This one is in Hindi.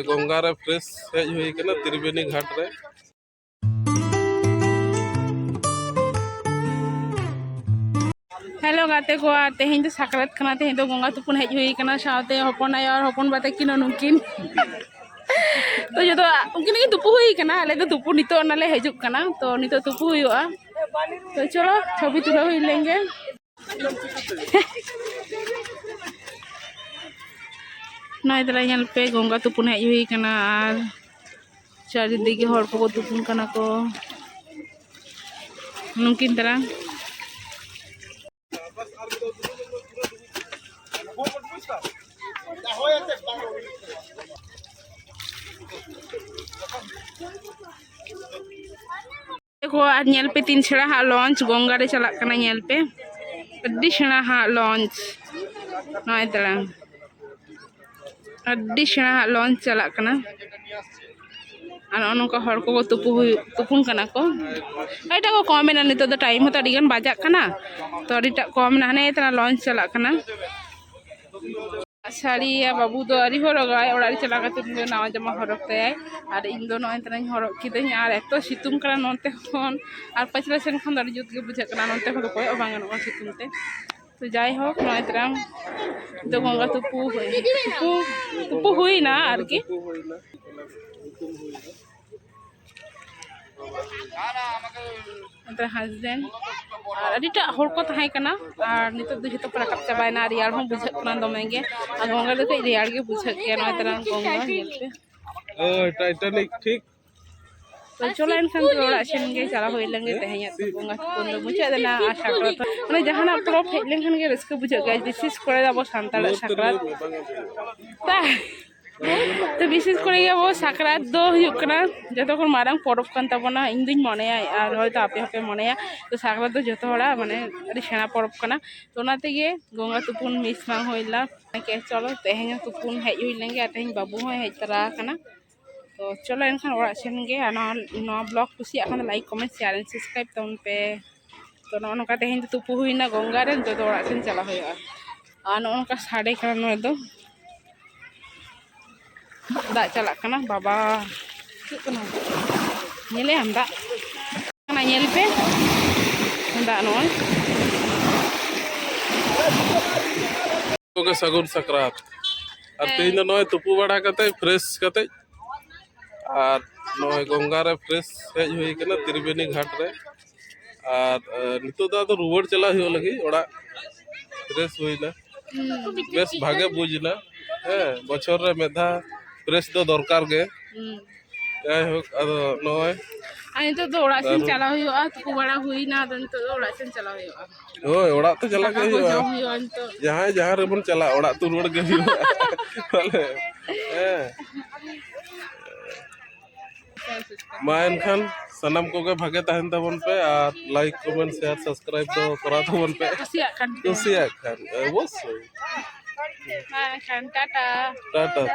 गंगा रे फ्रेश हेज हुई कना त्रिवेणी घाट रे। हेलो गाते को तेहें साकरात खाना तेहें गंगा तुपुन हेज हुई कना साथे हपन आयो और हपन बाते किन नुकिन तो जो उनकिन की तुपु हुई कना आले तो तुपु नितो नाले हेजुक कना तो नितो तुपु हुआ तो चलो छवि तुला हुई लेंगे नय दला ñal पे गंगा तुपुन हेज हुई कना और चारिदिके हर को तुपुन कना को नुकिन तरह देखो आज ñel पे तीन छड़ा हा लॉन्च गंगा रे चला कना ñel पे अड्डी छड़ा हा लॉन्च नय तला अड्डी छड़ा हा लॉन्च चला कना और उनका हर को तुपुन कना को एटा को कम ना नितो द टाइम होता अडिगन बाजा कना तो अडिटा कम ना ने तना लॉन्च चला कना साड़ी या बाबू दो अरी हरगाय ओरारी चला कते नवा जमा हरकते और इन दो नय तना हरक किदኝ और एतो सितुम कना नोते खन और पछला सेन खन दाड़ी जुत के बुझा कना नोते खन कोय बांगन को सितुम ते तो जाय हो नय तना तो गंगा तुपु हुई ना और की हस्बैंड और अडिटा हर को तहाय कना और नितो दो जतो पर कप चाबायना रियाल हम बुझा कना दमेगे और गंगा दो कई रियाल के बुझा के नय तना गंगा हेलते ओ टाइटैनिक ठीक तो चलो इनखान तो ओड़ा सेन गे चला होय लेंगे तेहें गंगा तुपुन दो मुचा देना आशा करत माने जहाना परब हेज लेंखान गे रस्क बुझा गे विशेष करे अब सानताल साकरात तो विशेष करे अब साकरात दो हुकना जतो को मारंग परब कान ताबना इन दिन मनेया और होय तो आपे हपे मनेया तो साकरात दो जतो होड़ा माने अडी सेना परब काना तो ना तेगे गंगा तुपुन मिस मा होइला के चलो तेहें तुपुन हेज हुई लेंगे तेहें बाबू हो हेज तरा काना तो चलो इनखान ओड़ा सेन गे ना ब्लॉग कुसिया खान like comment share and subscribe तम पे तो नका तेहें तुपु हुईना गंगा रे तो ओड़ा सेन चला होया और नका साडे काना न दो दा चला कना बाबा कना नेले हम दा कना नेल पे दा नोय ओके सगुन सकरात और तेन नय तुपु बड़ा कते फ्रेश कते और नय गंगा रे फ्रेश हेज हुई कना त्रिवेणी घाट रे और नितो दा रुवाड़ चला हो लगी ओड़ा फ्रेश हुईना बेस भागे बुझना है बछर रे मेधा फ्रेश तो दरकार गे जाय हो अदो नय आनी तो ओड़ा सेन चला हुआ तुपु बड़ा हुई ना तो ओड़ा सेन चला हुआ ओय ओड़ा तो चला के हुआ जहां जहां रे बन चला ओड़ा तो रुवाड़ गे हुआ वाले मायन खान सनम को के भागे तहन तबन पे और लाइक कमेंट शेयर सब्सक्राइब तो करा तबन पे कुसिया खान अवश्य खान टाटा टाटा।